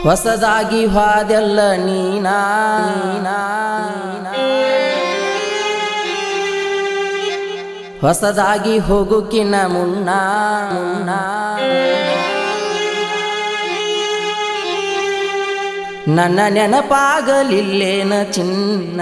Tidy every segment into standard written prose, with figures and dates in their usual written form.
ಹೊಸದಾಗಿ ಹಾದೆಲ್ಲ ನೀನಾ ಹೊಸದಾಗಿ ಹೋಗುಕಿನ ಮುನ್ನ ನನ್ನ ನೆನಪಾಗಲಿಲ್ಲೇನ ಚಿನ್ನ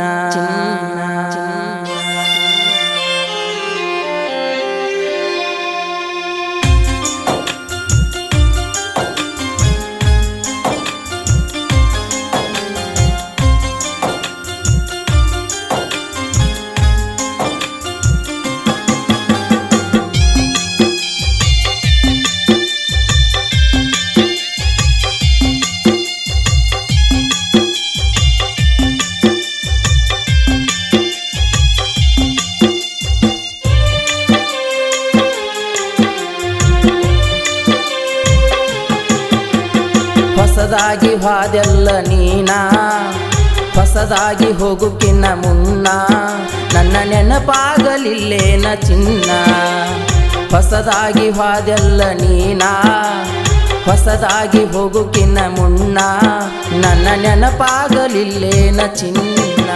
ಹೊಸದಾಗಿ ಹಾದೆಲ್ಲ ನೀನಾ ಹೊಸದಾಗಿ ಹೋಗುಕಿನ್ನ ಮುನ್ನ ನನ್ನ ನೆನಪಾಗಲಿಲ್ಲೇನ ಚಿನ್ನ ಹೊಸದಾಗಿ ಹಾದೆಲ್ಲ ನೀನಾ ಹೊಸದಾಗಿ ಹೋಗುಕಿನ್ನ ಮುನ್ನ ನನ್ನ ನೆನಪಾಗಲಿಲ್ಲೇನ ಚಿನ್ನ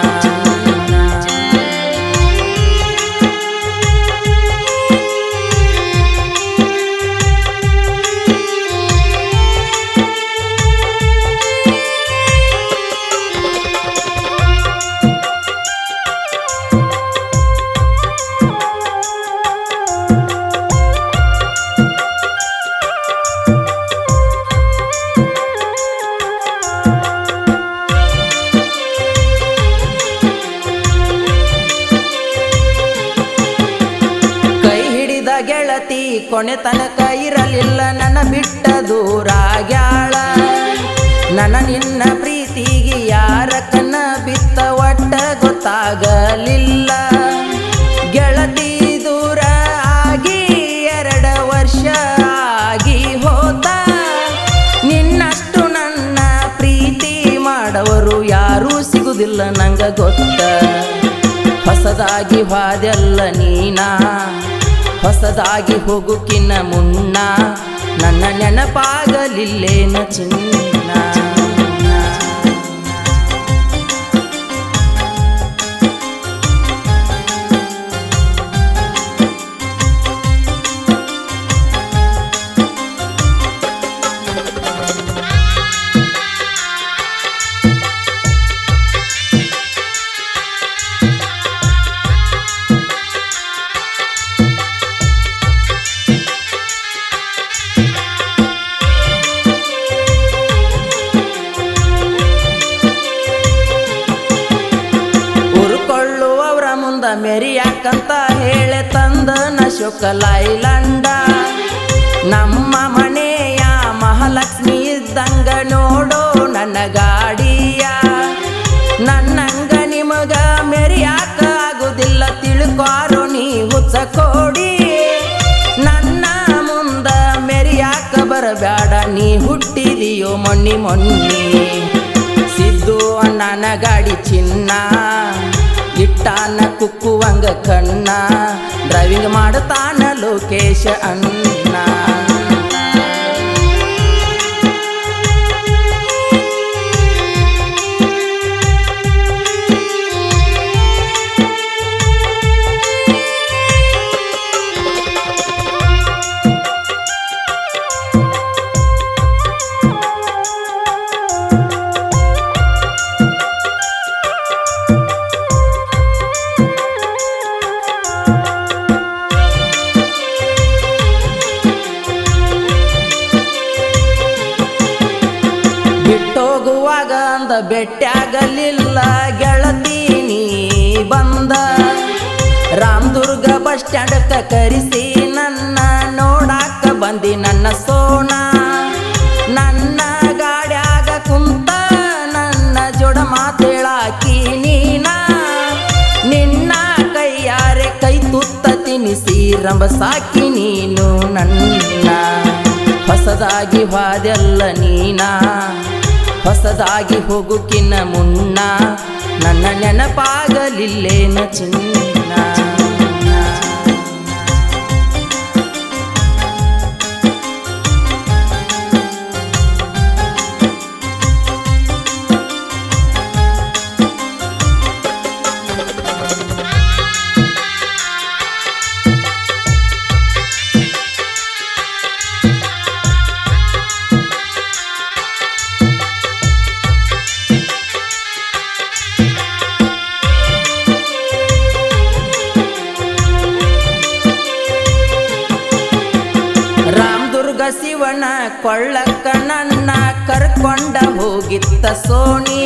ಗೆಳತಿ ಕೊನೆ ತನಕ ಇರಲಿಲ್ಲ ನನ್ನ ಬಿಟ್ಟ ದೂರಾಗ್ಯಾಳ ನನ್ನ ನಿನ್ನ ಪ್ರೀತಿಗೆ ಯಾರ ಕನ್ನ ಬಿತ್ತ ಒಟ್ಟ ಗೊತ್ತಾಗಲಿಲ್ಲ ಗೆಳತಿ ದೂರ ಆಗಿ 2 ವರ್ಷ ಆಗಿ ಹೋತ ನಿನ್ನಷ್ಟು ನನ್ನ ಪ್ರೀತಿ ಮಾಡವರು ಯಾರೂ ಸಿಗುದಿಲ್ಲ ನಂಗ ಗೊತ್ತ ಹೊಸದಾಗಿ ಹಾದೆಲ್ಲ ನೀನಾ ಹೊಸದಾಗಿ ಹೋಗುಕಿನ್ನ ಮುನ್ನ ನನ್ನ ನೆನಪಾಗಲಿಲ್ಲೇನ ಚಿನ್ನ ಮೆರಿಯಾಕಂತ ಹೇಳೆ ತಂದ ನಶೋಕಲೈಲಂಡ ನಮ್ಮ ಮನೆಯ ಮಹಾಲಕ್ಷ್ಮಿ ಇದ್ದಂಗ ನೋಡೋ ನನ್ನ ಗಾಡಿಯ ನನ್ನಂಗ ನಿಮಗ ಮೆರಿಯಾಕ ಆಗುದಿಲ್ಲ ತಿಳ್ಕೋರೋ ನೀ ಹುಚ್ಚ ಕೋಡಿ ನನ್ನ ಮುಂದ ಮೆರಿಯಾಕ ಬರಬೇಡ ನೀ ಹುಟ್ಟಿದೆಯೋ ಮೊನ್ನಿ ಸಿದ್ದು ಅಣ್ಣನ ಗಾಡಿ ಚಿನ್ನ ಇಟ್ಟಾನ ಕುಕ್ಕುವಂಗ ಕಣ್ಣ ಡ್ರೈವಿಂಗ್ ಮಾಡುತ್ತಾನ ಲೋಕೇಶ ಅಣ್ಣ ಬಿಟ್ಟೋಗುವಾಗ ಅಂದ ಬೆಟ್ಟಾಗಲಿಲ್ಲ ಗೆಳತಿ ನೀ ಬಂದ ರಾಮದುರ್ಗ ಬಸ್ ಸ್ಟ್ಯಾಂಡಕ್ಕ ಕರೆಸಿ ನನ್ನ ನೋಡಾಕ ಬಂದಿ ನನ್ನ ಸೋಣ ನನ್ನ ಗಾಡ್ಯಾಗ ಕುಂತ ನನ್ನ ಜೋಡ ಮಾತೇಳಾಕಿ ನೀನ ನಿನ್ನ ಕೈಯಾರೆ ಕೈ ತುತ್ತ ತಿನಿಸಿ ರಂಬಸಾಕಿ ನೀನು ನನ್ನ ಹೊಸದಾಗಿ ಹಾದೆಲ್ಲ ನೀನಾ ಹೊಸದಾಗಿ ಹೋಗುಕಿನ್ನ ಮುನ್ನ ನನ್ನ ನೆನಪಾಗಲಿಲ್ಲೇನ ಚಿನ್ನ. ಶಿವನ ಕೊಳ್ಳಕ್ಕ ನನ್ನ ಕರ್ಕೊಂಡ ಹೋಗಿತ್ತ ಸೋಣಿ.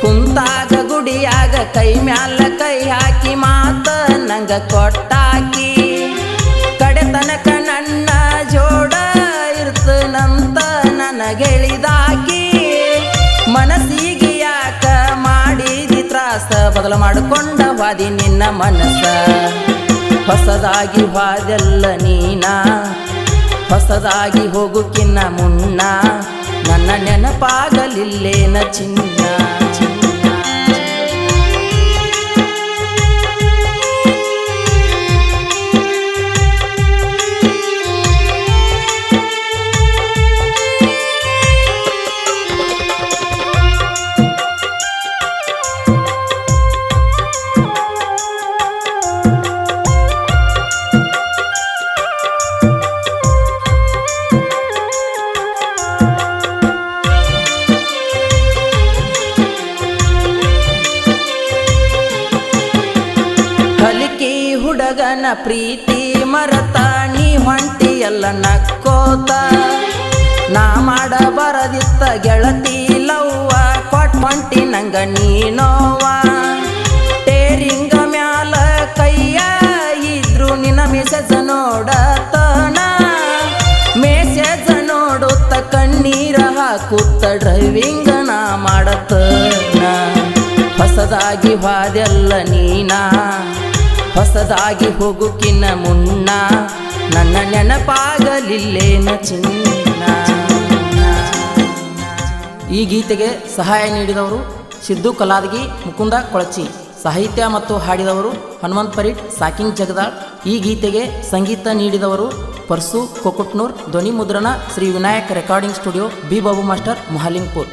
ಕುಂತಾಗ ಗುಡಿಯಾಗ ಕೈ ಮ್ಯಾಲ ಕೈ ಹಾಕಿ ಮಾತ ನಂಗ ಕೊಟ್ಟಾಕಿ. ಕಡೆ ತನಕ ನನ್ನ ಜೋಡ ಇರ್ತನಂತ ನನಗೆಳಿದಾಕಿ. ಮನಸ್ಸಿಗೆ ಯಾಕ ಮಾಡಿದಿ ತ್ರಾಸ, ಬದಲು ಮಾಡಿಕೊಂಡ ವಾದಿ ನಿನ್ನ ಮನಸ್ಸ. ಹೊಸದಾಗಿ ವಾದೆಲ್ಲ ನೀನ, ಹೊಸದಾಗಿ ಹೋಗುಕಿನ್ನ ಮುನ್ನ ನನ್ನ ನೆನಪಾಗಲಿಲ್ಲೇನ ಚಿನ್ನ. ಹುಡುಗನ ಪ್ರೀತಿ ಮರತ ನೀ ಹೊಂಟಿಯಲ್ಲ ನಕ್ಕೋತ. ನಾ ಮಾಡ ಬರದಿತ್ತ ಗೆಳತಿ ಲವ್ವ ಕೊಟ್ ಹೊಂಟಿ ನಂಗ ನೀನೋವ. ಟೇರಿಂಗ ಮ್ಯಾಲ ಕೈಯ ಇದ್ರು ನಿನ್ನ ಮೆಸೇಜ್ ನೋಡತನ. ಮೆಸೇಜ್ ನೋಡುತ್ತ ಕಣ್ಣೀರ ಹಾಕುತ್ತ ಡ್ರೈವಿಂಗ್ ನಾ ಮಾಡತನ. ಹೊಸದಾಗಿ ವಾದೆಲ್ಲ ನೀನಾ, ಹೊಸದಾಗಿ ಹೋಗುಕಿನ್ನ ಮುನ್ನ ನನ್ನ ನೆನಪಾಗಲಿಲ್ಲೇನ ಚಿನ್ನ. ಈ ಗೀತೆಗೆ ಸಹಾಯ ನೀಡಿದವರು ಸಿದ್ದು ಕಲಾದಗಿ, ಮುಕುಂದ ಕೊಳಚಿ. ಸಾಹಿತ್ಯ ಮತ್ತು ಹಾಡಿದವರು ಹನುಮಂತ್ ಪರೀಟ್, ಸಾಕಿಂಗ್ ಜಗದಾಳ್. ಈ ಗೀತೆಗೆ ಸಂಗೀತ ನೀಡಿದವರು ಪರ್ಸು ಕೊಕುಟ್ನೂರ್. ಧ್ವನಿ ಮುದ್ರಣ Shri Vinayak recording studio, B Babu master, Mahalingpur.